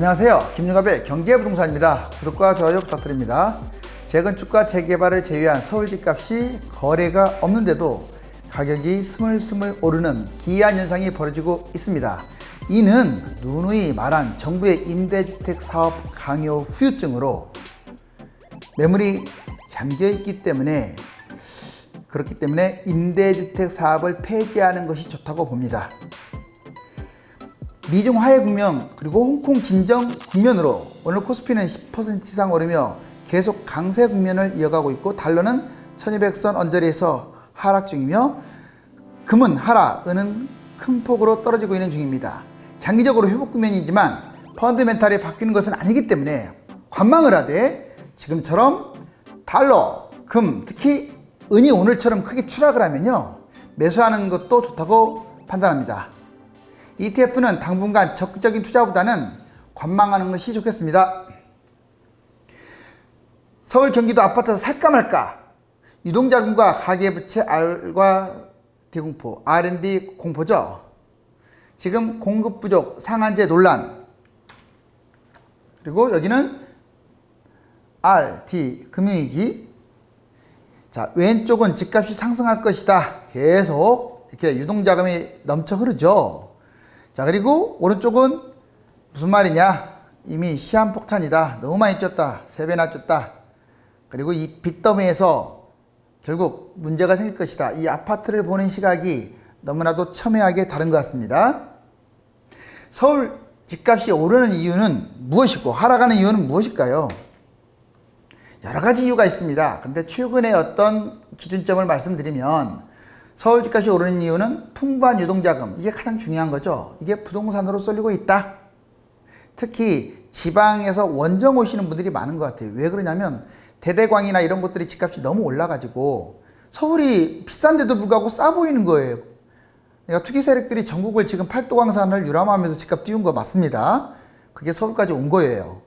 안녕하세요. 김용갑의 경제부동산입니다. 구독과 좋아요 부탁드립니다. 재건축과 재개발을 제외한 서울 집값이 거래가 없는데도 가격이 스물스물 오르는 기이한 현상이 벌어지고 있습니다. 이는 누누이 말한 정부의 임대주택 사업 강요 후유증으로 매물이 잠겨있기 때문에 그렇기 때문에 임대주택 사업을 폐지하는 것이 좋다고 봅니다. 미중 화해 국면 그리고 홍콩 진정 국면으로 오늘 코스피는 10% 이상 오르며 계속 강세 국면을 이어가고 있고 달러는 1200선 언저리에서 하락 중이며 금은 하락, 은은 큰 폭으로 떨어지고 있는 중입니다. 장기적으로 회복 국면이지만 펀드멘탈이 바뀌는 것은 아니기 때문에 관망을 하되 지금처럼 달러, 금, 특히 은이 오늘처럼 크게 추락을 하면요 매수하는 것도 좋다고 판단합니다. ETF는 당분간 적극적인 투자보다는 관망하는 것이 좋겠습니다. 서울 경기도 아파트 살까 말까 유동자금과 가계부채 R과 대공포 R&D 공포죠. 지금 공급 부족 상한제 논란 그리고 여기는 R, D 금융위기. 자, 왼쪽은 집값이 상승할 것이다. 계속 이렇게 유동자금이 넘쳐 흐르죠. 자, 그리고 오른쪽은 무슨 말이냐? 이미 시한폭탄이다. 너무 많이 쪘다. 3배나 쪘다. 그리고 이 빚더미에서 결국 문제가 생길 것이다. 이 아파트를 보는 시각이 너무나도 첨예하게 다른 것 같습니다. 서울 집값이 오르는 이유는 무엇이고 하락하는 이유는 무엇일까요? 여러 가지 이유가 있습니다. 근데 최근에 어떤 기준점을 말씀드리면 서울 집값이 오르는 이유는 풍부한 유동자금, 이게 가장 중요한 거죠. 이게 부동산으로 쏠리고 있다. 특히 지방에서 원정 오시는 분들이 많은 것 같아요. 왜 그러냐면 대대광이나 이런 곳들이 집값이 너무 올라가지고 서울이 비싼데도 불구하고 싸 보이는 거예요. 그러니까 투기 세력들이 전국을 지금 팔도광산을 유람하면서 집값 띄운 거 맞습니다. 그게 서울까지 온 거예요.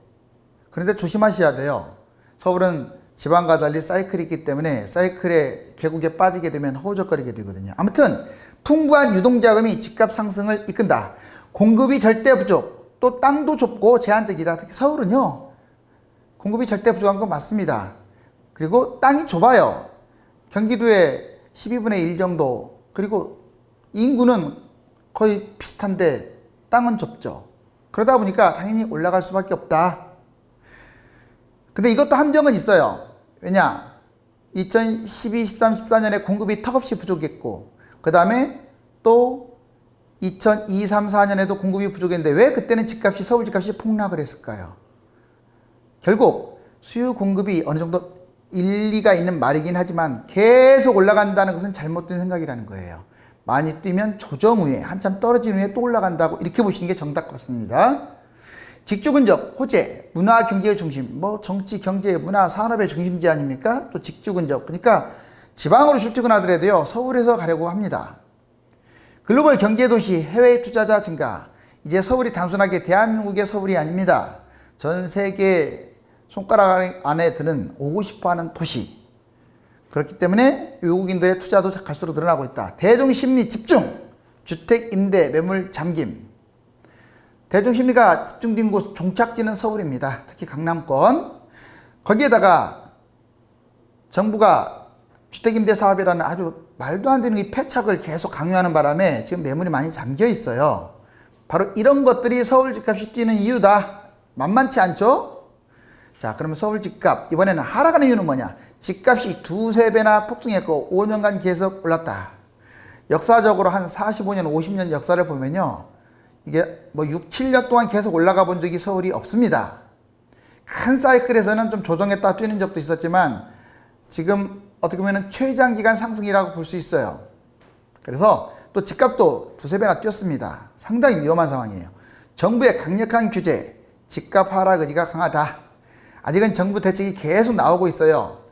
그런데 조심하셔야 돼요. 서울은 지방과 달리 사이클이 있기 때문에 사이클의 계곡에 빠지게 되면 허우적거리게 되거든요. 아무튼 풍부한 유동자금이 집값 상승을 이끈다. 공급이 절대 부족, 또 땅도 좁고 제한적이다. 특히 서울은요 공급이 절대 부족한 건 맞습니다. 그리고 땅이 좁아요. 경기도의 12분의 1 정도. 그리고 인구는 거의 비슷한데 땅은 좁죠. 그러다 보니까 당연히 올라갈 수밖에 없다. 근데 이것도 함정은 있어요. 왜냐? 2012, 13, 14년에 공급이 턱없이 부족했고 그 다음에 또 2002, 3, 4년에도 공급이 부족했는데 왜 그때는 집값이 서울 집값이 폭락을 했을까요? 결국 수요 공급이 어느 정도 일리가 있는 말이긴 하지만 계속 올라간다는 것은 잘못된 생각이라는 거예요. 많이 뛰면 조정 후에 한참 떨어진 후에 또 올라간다고 이렇게 보시는 게 정답 같습니다. 직주근접, 호재, 문화 경제의 중심, 뭐 정치, 경제, 문화, 산업의 중심지 아닙니까? 또 직주근접. 그러니까 지방으로 출퇴근하더라도요 서울에서 가려고 합니다. 글로벌 경제도시, 해외 투자자 증가. 이제 서울이 단순하게 대한민국의 서울이 아닙니다. 전 세계 손가락 안에 드는 오고 싶어하는 도시. 그렇기 때문에 외국인들의 투자도 갈수록 늘어나고 있다. 대중심리 집중, 주택 임대 매물 잠김. 대중심리가 집중된 곳 종착지는 서울입니다. 특히 강남권. 거기에다가 정부가 주택임대 사업이라는 아주 말도 안 되는 이 패착을 계속 강요하는 바람에 지금 매물이 많이 잠겨 있어요. 바로 이런 것들이 서울 집값이 뛰는 이유다. 만만치 않죠? 자, 그러면 서울 집값 이번에는 하락하는 이유는 뭐냐? 집값이 2~3배나 폭등했고 5년간 계속 올랐다. 역사적으로 한 45년, 50년 역사를 보면요. 이게 뭐 6, 7년 동안 계속 올라가 본 적이 서울이 없습니다. 큰 사이클에서는 좀 조정했다 뛰는 적도 있었지만 지금 어떻게 보면 최장기간 상승이라고 볼 수 있어요. 그래서 또 집값도 2~3배나 뛰었습니다. 상당히 위험한 상황이에요. 정부의 강력한 규제, 집값 하락 의지가 강하다. 아직은 정부 대책이 계속 나오고 있어요.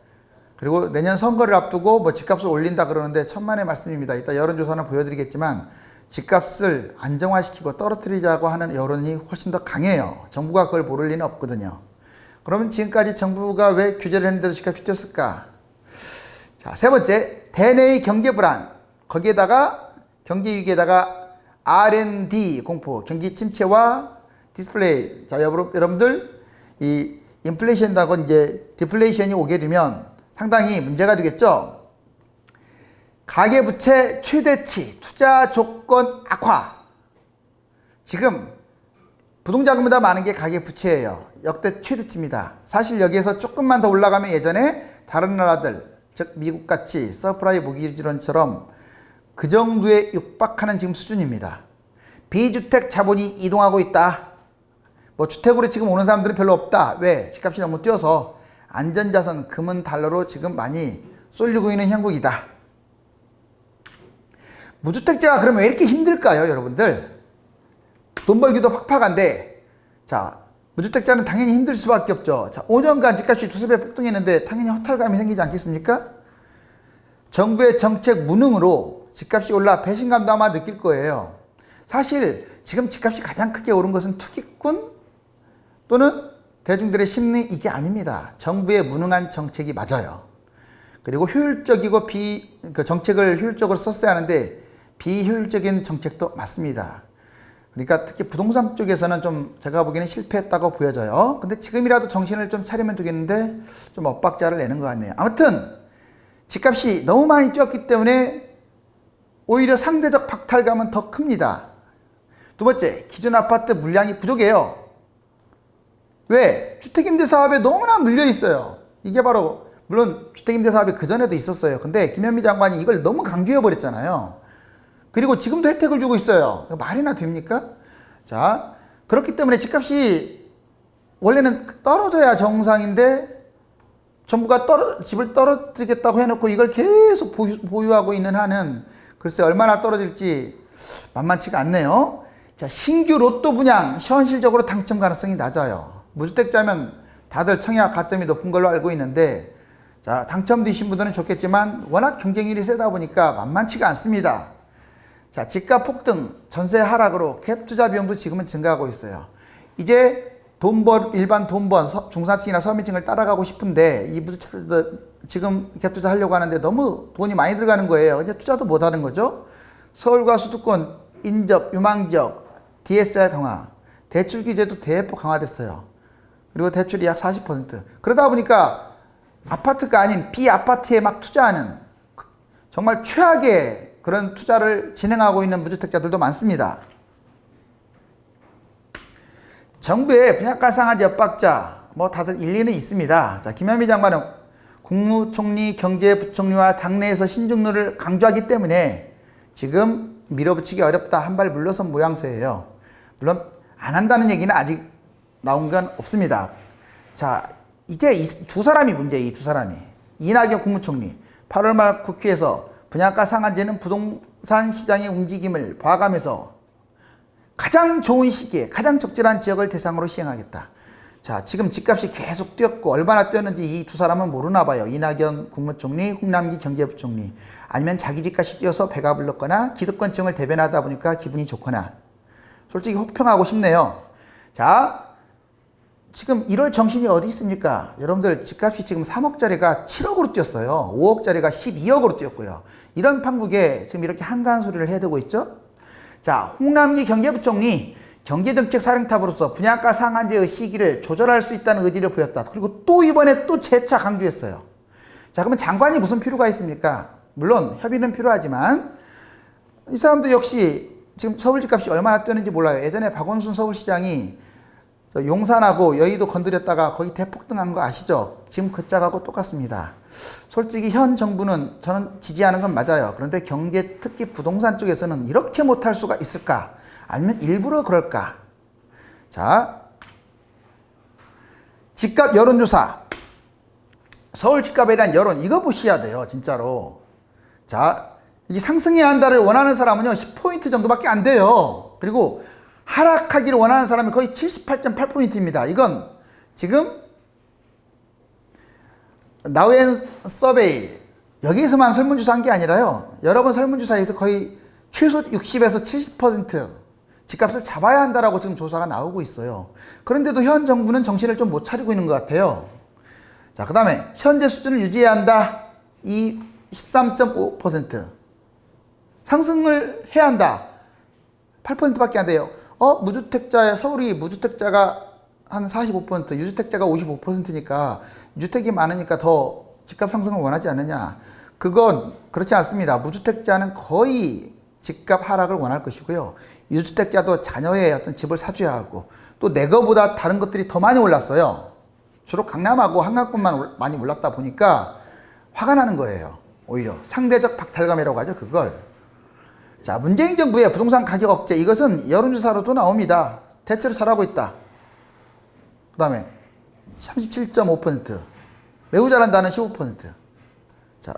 그리고 내년 선거를 앞두고 뭐 집값을 올린다 그러는데 천만의 말씀입니다. 이따 여론조사는 보여드리겠지만 집값을 안정화시키고 떨어뜨리자고 하는 여론이 훨씬 더 강해요. 정부가 그걸 모를 리는 없거든요. 그러면 지금까지 정부가 왜 규제를 했는데도 집값이 뛰었을까? 자, 세 번째, 대내의 경제 불안. 거기에다가 경기 위기에다가 R&D 공포, 경기 침체와 디스플레이. 자, 여러분들 이 인플레이션하고 이제 디플레이션이 오게 되면 상당히 문제가 되겠죠. 가계부채 최대치, 투자 조건 악화. 지금 부동자금보다 많은 게 가계부채예요. 역대 최대치입니다. 사실 여기에서 조금만 더 올라가면 예전에 다른 나라들, 즉 미국같이 서프라이 모기지론처럼 그 정도에 육박하는 지금 수준입니다. 비주택 자본이 이동하고 있다. 뭐 주택으로 지금 오는 사람들은 별로 없다. 왜? 집값이 너무 뛰어서 안전자산, 금은 달러로 지금 많이 쏠리고 있는 형국이다. 무주택자가 그러면 왜 이렇게 힘들까요, 여러분들? 돈 벌기도 팍팍한데, 자, 무주택자는 당연히 힘들 수밖에 없죠. 자, 5년간 집값이 두세 배 폭등했는데 당연히 허탈감이 생기지 않겠습니까? 정부의 정책 무능으로 집값이 올라 배신감도 아마 느낄 거예요. 사실 지금 집값이 가장 크게 오른 것은 투기꾼 또는 대중들의 심리 이게 아닙니다. 정부의 무능한 정책이 맞아요. 그리고 효율적이고 그 정책을 효율적으로 썼어야 하는데 비효율적인 정책도 맞습니다. 그러니까 특히 부동산 쪽에서는 좀 제가 보기에는 실패했다고 보여져요. 근데 지금이라도 정신을 좀 차리면 되겠는데 좀 엇박자를 내는 것 같네요. 아무튼 집값이 너무 많이 뛰었기 때문에 오히려 상대적 박탈감은 더 큽니다. 두 번째, 기존 아파트 물량이 부족해요. 왜? 주택임대사업에 너무나 물려 있어요. 이게 바로 물론 주택임대사업이 그전에도 있었어요. 근데 김현미 장관이 이걸 너무 강조해 버렸잖아요. 그리고 지금도 혜택을 주고 있어요. 말이나 됩니까? 자, 그렇기 때문에 집값이 원래는 떨어져야 정상인데 정부가 집을 떨어뜨리겠다고 해놓고 이걸 계속 보유하고 있는 한은 글쎄 얼마나 떨어질지 만만치가 않네요. 자, 신규 로또 분양 현실적으로 당첨 가능성이 낮아요. 무주택자면 다들 청약 가점이 높은 걸로 알고 있는데, 자, 당첨되신 분들은 좋겠지만 워낙 경쟁률이 세다 보니까 만만치가 않습니다. 자, 집값 폭등, 전세 하락으로 갭 투자 비용도 지금은 증가하고 있어요. 이제 일반 돈번 중산층이나 서민층을 따라가고 싶은데 이 무주택자들 지금 갭 투자 하려고 하는데 너무 돈이 많이 들어가는 거예요. 이제 투자도 못 하는 거죠. 서울과 수도권 인접, 유망지역, DSR 강화, 대출 규제도 대폭 강화됐어요. 그리고 대출이 약 40%. 그러다 보니까 아파트가 아닌 비아파트에 막 투자하는 정말 최악의 그런 투자를 진행하고 있는 무주택자들도 많습니다. 정부의 분양가 상한제 엇박자 뭐 다들 일리는 있습니다. 자, 김현미 장관은 국무총리, 경제부총리와 당내에서 신중론을 강조하기 때문에 지금 밀어붙이기 어렵다 한 발 물러선 모양새예요. 물론 안 한다는 얘기는 아직 나온 건 없습니다. 자, 이제 이 두 사람이 문제예요. 이 두 사람이. 이낙연 국무총리 8월 말 국회에서 분양가 상한제는 부동산 시장의 움직임을 봐가면서 가장 좋은 시기에 가장 적절한 지역을 대상으로 시행하겠다. 자, 지금 집값이 계속 뛰었고 얼마나 뛰었는지 이 두 사람은 모르나 봐요. 이낙연 국무총리, 홍남기 경제부총리. 아니면 자기 집값이 뛰어서 배가 불렀거나 기득권층을 대변하다 보니까 기분이 좋거나. 솔직히 혹평하고 싶네요. 자, 지금 이럴 정신이 어디 있습니까? 여러분들 집값이 지금 3억짜리가 7억으로 뛰었어요. 5억짜리가 12억으로 뛰었고요. 이런 판국에 지금 이렇게 한가한 소리를 해대고 있죠. 자, 홍남기 경제부총리 경제정책 사령탑으로서 분양가 상한제의 시기를 조절할 수 있다는 의지를 보였다. 그리고 또 이번에 또 재차 강조했어요. 자, 그러면 장관이 무슨 필요가 있습니까? 물론 협의는 필요하지만 이 사람도 역시 지금 서울 집값이 얼마나 뛰었는지 몰라요. 예전에 박원순 서울시장이 용산하고 여의도 건드렸다가 거의 대폭등한 거 아시죠? 지금 그 짝하고 똑같습니다. 솔직히 현 정부는 저는 지지하는 건 맞아요. 그런데 경제, 특히 부동산 쪽에서는 이렇게 못할 수가 있을까? 아니면 일부러 그럴까? 자, 집값 여론조사. 서울 집값에 대한 여론, 이거 보셔야 돼요. 진짜로. 자, 이 상승해야 한다를 원하는 사람은요 10포인트 정도밖에 안 돼요. 그리고 하락하기를 원하는 사람이 거의 78.8포인트입니다. 이건 지금 나우엔 서베이 여기에서만 설문조사한 게 아니라요. 여러 번 설문조사에서 거의 최소 60에서 70% 집값을 잡아야 한다라고 지금 조사가 나오고 있어요. 그런데도 현 정부는 정신을 좀 못 차리고 있는 것 같아요. 자, 그 다음에 현재 수준을 유지해야 한다. 이 13.5%. 상승을 해야 한다. 8%밖에 안 돼요. 무주택자, 서울이 무주택자가 한 45%, 유주택자가 55%니까 유주택이 많으니까 더 집값 상승을 원하지 않느냐. 그건 그렇지 않습니다. 무주택자는 거의 집값 하락을 원할 것이고요. 유주택자도 자녀의 어떤 집을 사줘야 하고 또 내 거보다 다른 것들이 더 많이 올랐어요. 주로 강남하고 한강권만 많이 올랐다 보니까 화가 나는 거예요. 오히려 상대적 박탈감이라고 하죠. 그걸. 자, 문재인 정부의 부동산 가격 억제, 이것은 여론조사로도 나옵니다. 대체로 잘하고 있다. 그 다음에 37.5%, 매우 잘한다는 15%, 자,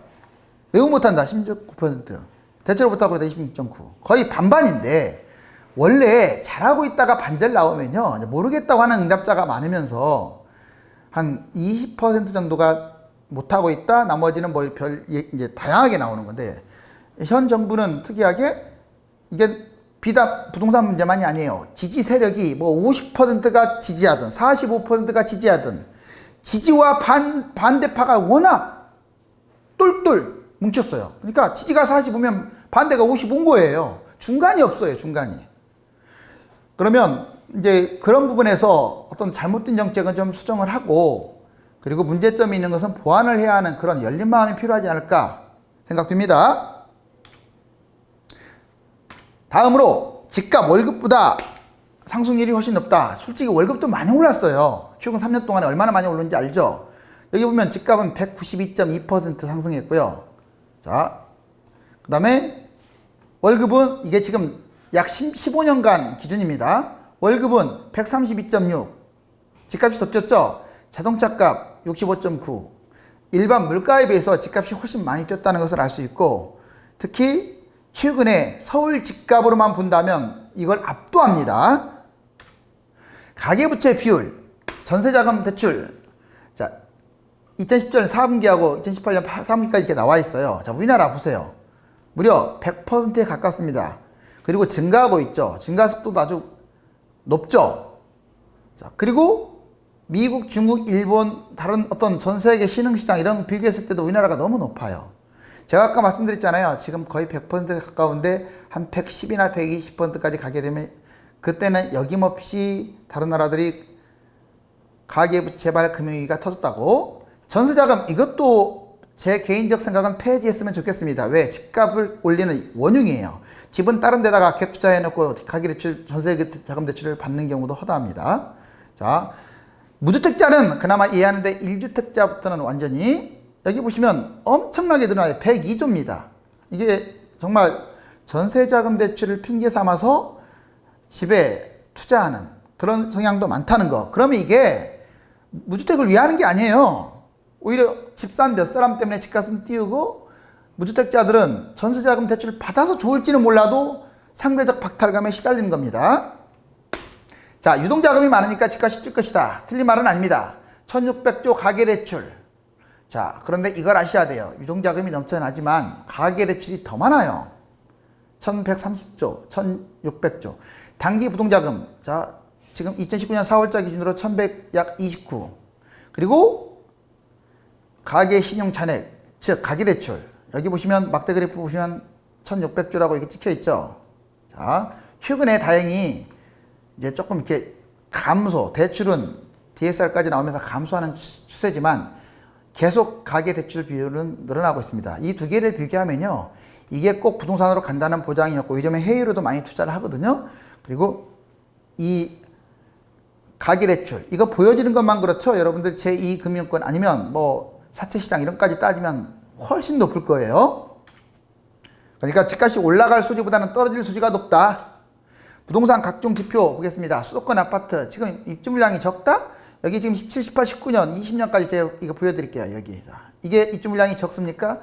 매우 못한다 16%, 대체로 못하고 있다 26.9%. 거의 반반인데 원래 잘하고 있다가 반절 나오면요 모르겠다고 하는 응답자가 많으면서 한 20% 정도가 못하고 있다, 나머지는 뭐 이제 다양하게 나오는 건데, 현 정부는 특이하게 이게 비단 부동산 문제만이 아니에요. 지지 세력이 뭐 50%가 지지하든 45%가 지지하든 지지와 반대파가 워낙 똘똘 뭉쳤어요. 그러니까 지지가 45면 반대가 55인 거예요. 중간이 없어요. 중간이. 그러면 이제 그런 부분에서 어떤 잘못된 정책은 좀 수정을 하고, 그리고 문제점이 있는 것은 보완을 해야 하는 그런 열린 마음이 필요하지 않을까 생각됩니다. 다음으로 집값 월급보다 상승률이 훨씬 높다. 솔직히 월급도 많이 올랐어요. 최근 3년 동안에 얼마나 많이 오른지 알죠? 여기 보면 집값은 192.2% 상승했고요. 자, 그 다음에 월급은 이게 지금 약 15년간 기준입니다. 월급은 132.6, 집값이 더 뛰었죠? 자동차값 65.9, 일반 물가에 비해서 집값이 훨씬 많이 뛰었다는 것을 알 수 있고, 특히 최근에 서울 집값으로만 본다면 이걸 압도합니다. 가계부채 비율, 전세자금 대출. 자, 2017년 4분기하고 2018년 4분기까지 이렇게 나와 있어요. 자, 우리나라 보세요. 무려 100%에 가깝습니다. 그리고 증가하고 있죠. 증가 속도도 아주 높죠. 자, 그리고 미국, 중국, 일본, 다른 어떤 전 세계 신흥시장 이런 비교했을 때도 우리나라가 너무 높아요. 제가 아까 말씀드렸잖아요. 지금 거의 100%에 가까운데 한 110이나 120%까지 가게 되면 그때는 여김없이 다른 나라들이 가계부채발 금융위기가 터졌다고. 전세자금, 이것도 제 개인적 생각은 폐지했으면 좋겠습니다. 왜? 집값을 올리는 원흉이에요. 집은 다른 데다가 갭 투자해놓고 가계대출, 전세자금 대출을 받는 경우도 허다합니다. 자, 무주택자는 그나마 이해하는데 1주택자부터는 완전히, 여기 보시면 엄청나게 늘어나요. 102조입니다. 이게 정말 전세자금 대출을 핑계 삼아서 집에 투자하는 그런 성향도 많다는 거. 그러면 이게 무주택을 위하는 게 아니에요. 오히려 집산 몇 사람 때문에 집값은 띄우고, 무주택자들은 전세자금 대출을 받아서 좋을지는 몰라도 상대적 박탈감에 시달리는 겁니다. 자, 유동자금이 많으니까 집값이 뛸 것이다. 틀린 말은 아닙니다. 1600조 가계대출. 자, 그런데 이걸 아셔야 돼요. 유동자금이 넘쳐나지만 가계대출이 더 많아요. 1130조, 1600조. 단기 부동자금, 자, 지금 2019년 4월자 기준으로 1100, 약 29. 그리고 가계 신용 잔액, 즉 가계대출. 여기 보시면 막대 그래프 보시면 1600조라고 이렇게 찍혀 있죠. 자, 최근에 다행히 이제 조금 이렇게 감소, 대출은 DSR까지 나오면서 감소하는 추세지만 계속 가계대출 비율은 늘어나고 있습니다. 이 두 개를 비교하면요, 이게 꼭 부동산으로 간다는 보장이 없고 요즘에 해외로도 많이 투자를 하거든요. 그리고 이 가계대출, 이거 보여지는 것만 그렇죠. 여러분들 제2금융권 아니면 뭐 사채시장 이런 것까지 따지면 훨씬 높을 거예요. 그러니까 집값이 올라갈 소지보다는 떨어질 소지가 높다. 부동산 각종 지표 보겠습니다. 수도권 아파트 지금 입주 물량이 적다? 여기 지금 17, 18, 19년, 20년까지 제가 이거 보여드릴게요. 여기. 자, 이게 입주 물량이 적습니까?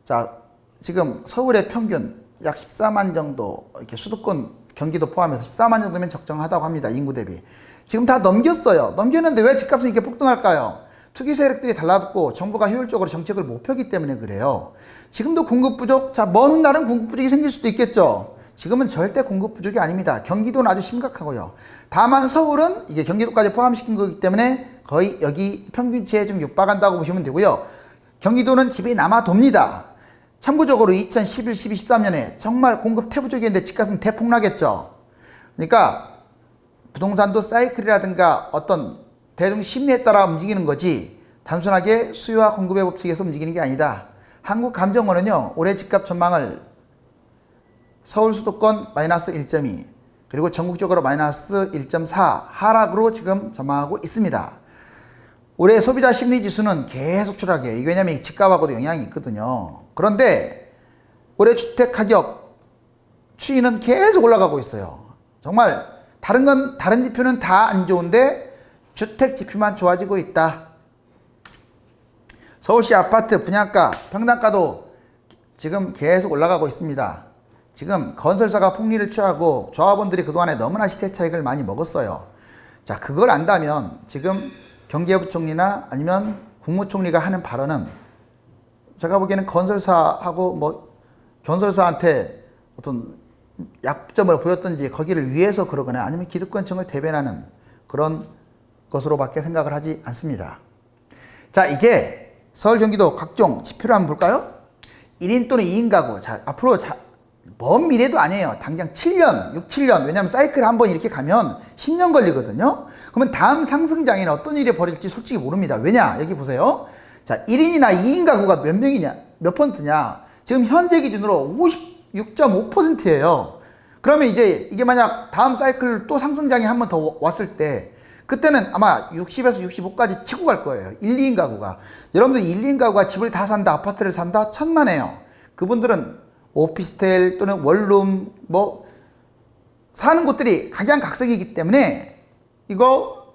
자, 지금 서울의 평균 약 14만 정도, 이렇게 수도권, 경기도 포함해서 14만 정도면 적정하다고 합니다. 인구 대비. 지금 다 넘겼어요. 넘겼는데 왜 집값은 이렇게 폭등할까요? 투기 세력들이 달라붙고 정부가 효율적으로 정책을 못 펴기 때문에 그래요. 지금도 공급 부족, 자, 먼 훗날은 공급 부족이 생길 수도 있겠죠. 지금은 절대 공급 부족이 아닙니다. 경기도는 아주 심각하고요. 다만 서울은 이게 경기도까지 포함시킨 거기 때문에 거의 여기 평균치에 좀 육박한다고 보시면 되고요. 경기도는 집이 남아 돕니다. 참고적으로 2011, 12, 13년에 정말 공급 태부족이었는데 집값은 대폭락했죠. 그러니까 부동산도 사이클이라든가 어떤 대중 심리에 따라 움직이는 거지 단순하게 수요와 공급의 법칙에서 움직이는 게 아니다. 한국감정원은요, 올해 집값 전망을 서울 수도권 마이너스 1.2 그리고 전국적으로 마이너스 1.4 하락으로 지금 전망하고 있습니다. 올해 소비자 심리 지수는 계속 추락해요. 이게 왜냐면 집값하고도 영향이 있거든요. 그런데 올해 주택 가격 추이는 계속 올라가고 있어요. 정말 다른 지표는 다 안 좋은데 주택 지표만 좋아지고 있다. 서울시 아파트 분양가, 평당가도 지금 계속 올라가고 있습니다. 지금 건설사가 폭리를 취하고 조합원들이 그동안에 너무나 시세 차익을 많이 먹었어요. 자, 그걸 안다면 지금 경제부총리나 아니면 국무총리가 하는 발언은 제가 보기에는 건설사하고 건설사한테 어떤 약점을 보였던지 거기를 위해서 그러거나 아니면 기득권층을 대변하는 그런 것으로밖에 생각을 하지 않습니다. 자, 이제 서울 경기도 각종 지표를 한번 볼까요? 1인 또는 2인 가구. 자, 앞으로 먼 미래도 아니에요. 당장 7년, 6, 7년. 왜냐하면 사이클 한번 이렇게 가면 10년 걸리거든요. 그러면 다음 상승장에는 어떤 일이 벌어질지 솔직히 모릅니다. 왜냐? 여기 보세요. 자, 1인이나 2인 가구가 몇 명이냐? 몇 퍼센트냐? 지금 현재 기준으로 56.5%예요. 그러면 이제 이게 만약 다음 사이클 또 상승장이 한 번 더 왔을 때 그때는 아마 60에서 65까지 치고 갈 거예요. 1, 2인 가구가. 여러분들 1, 2인 가구가 집을 다 산다, 아파트를 산다? 천만에요. 그분들은 오피스텔 또는 원룸 사는 곳들이 각양각색이기 때문에 이거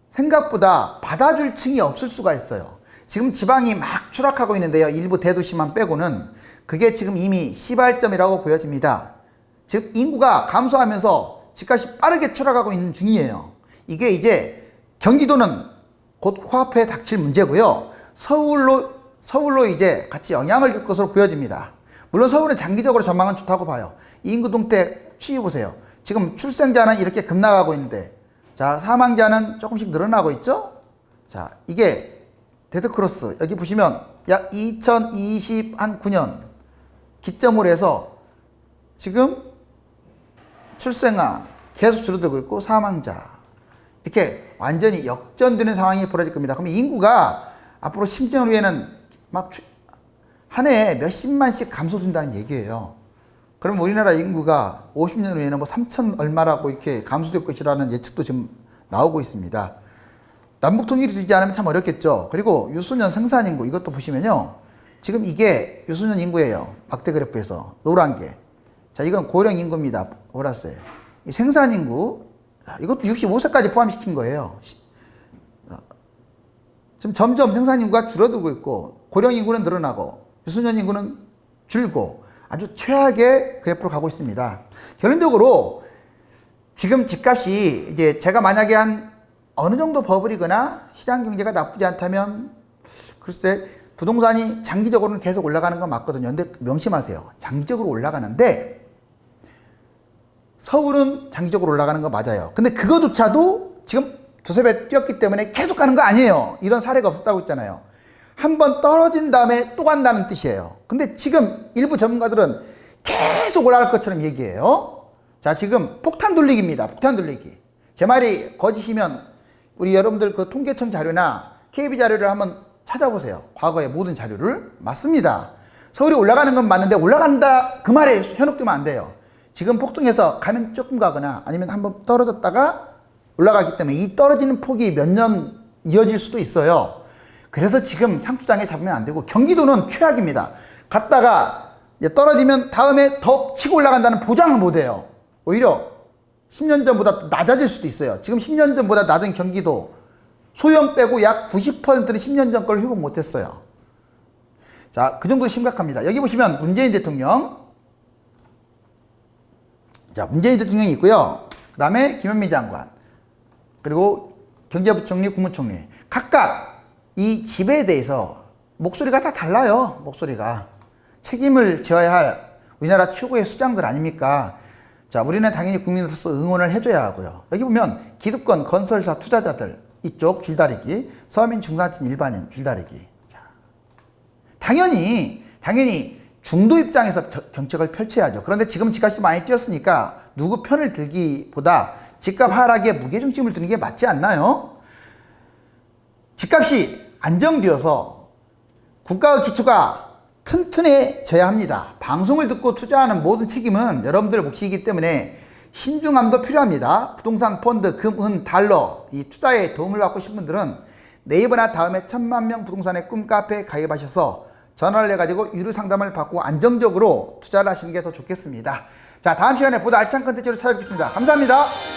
생각보다 받아줄 층이 없을 수가 있어요. 지금 지방이 막 추락하고 있는데요. 일부 대도시만 빼고는 그게 지금 이미 시발점이라고 보여집니다. 즉 인구가 감소하면서 집값이 빠르게 추락하고 있는 중이에요. 이게 이제 경기도는 곧 코앞에 닥칠 문제고요. 서울로 이제 같이 영향을 줄 것으로 보여집니다. 물론 서울은 장기적으로 전망은 좋다고 봐요. 인구 동태 추이 보세요. 지금 출생자는 이렇게 급락하고 있는데, 자, 사망자는 조금씩 늘어나고 있죠? 자, 이게 데드크로스. 여기 보시면 약 2029년 기점으로 해서 지금 출생아 계속 줄어들고 있고 사망자. 이렇게 완전히 역전되는 상황이 벌어질 겁니다. 그럼 인구가 앞으로 10년 후에는 막 한 해에 몇십만씩 감소된다는 얘기예요. 그럼 우리나라 인구가 50년 후에는 3천 얼마라고 이렇게 감소될 것이라는 예측도 지금 나오고 있습니다. 남북 통일이 되지 않으면 참 어렵겠죠. 그리고 유소년 생산 인구 이것도 보시면요. 지금 이게 유소년 인구예요. 막대 그래프에서 노란 게. 자, 이건 고령 인구입니다. 보라색. 이 생산 인구 이것도 65세까지 포함시킨 거예요. 지금 점점 생산 인구가 줄어들고 있고 고령 인구는 늘어나고 유소년 인구는 줄고 아주 최악의 그래프로 가고 있습니다. 결론적으로 지금 집값이 이제 제가 만약에 한 어느 정도 버블이거나 시장 경제가 나쁘지 않다면 글쎄 부동산이 장기적으로는 계속 올라가는 건 맞거든요. 근데 명심하세요. 장기적으로 올라가는데 서울은 장기적으로 올라가는 거 맞아요. 근데 그거조차도 지금 두세 배 뛰었기 때문에 계속 가는 거 아니에요. 이런 사례가 없었다고 했잖아요. 한번 떨어진 다음에 또 간다는 뜻이에요. 근데 지금 일부 전문가들은 계속 올라갈 것처럼 얘기해요. 자, 지금 폭탄 돌리기입니다. 폭탄 돌리기. 제 말이 거짓이면 우리 여러분들 그 통계청 자료나 KB 자료를 한번 찾아보세요. 과거의 모든 자료를. 맞습니다. 서울이 올라가는 건 맞는데 올라간다 그 말에 현혹되면 안 돼요. 지금 폭등해서 가면 조금 가거나 아니면 한번 떨어졌다가 올라가기 때문에 이 떨어지는 폭이 몇 년 이어질 수도 있어요. 그래서 지금 상추장에 잡으면 안 되고 경기도는 최악입니다. 갔다가 떨어지면 다음에 더 치고 올라간다는 보장을 못 해요. 오히려 10년 전보다 낮아질 수도 있어요. 지금 10년 전보다 낮은 경기도 소형 빼고 약 90%는 10년 전 걸 회복 못했어요. 자, 그 정도 심각합니다. 여기 보시면 문재인 대통령. 자, 문재인 대통령이 있고요. 그 다음에 김현미 장관. 그리고 경제부총리, 국무총리. 각각 이 집에 대해서 목소리가 다 달라요. 목소리가. 책임을 져야 할 우리나라 최고의 수장들 아닙니까? 자, 우리는 당연히 국민으로서 응원을 해줘야 하고요. 여기 보면 기득권, 건설사, 투자자들 이쪽 줄다리기, 서민, 중산층, 일반인 줄다리기. 자, 당연히 중도 입장에서 정책을 펼쳐야죠. 그런데 지금 집값이 많이 뛰었으니까 누구 편을 들기보다 집값 하락에 무게중심을 두는 게 맞지 않나요? 집값이 안정되어서 국가의 기초가 튼튼해져야 합니다. 방송을 듣고 투자하는 모든 책임은 여러분들 몫이기 때문에 신중함도 필요합니다. 부동산 펀드, 금, 은, 달러 이 투자에 도움을 받고 싶은 분들은 네이버나 다음에 1000만명 부동산의 꿈카페에 가입하셔서 전화를 해가지고 유료 상담을 받고 안정적으로 투자를 하시는 게 더 좋겠습니다. 자, 다음 시간에 보다 알찬 컨텐츠로 찾아뵙겠습니다. 감사합니다.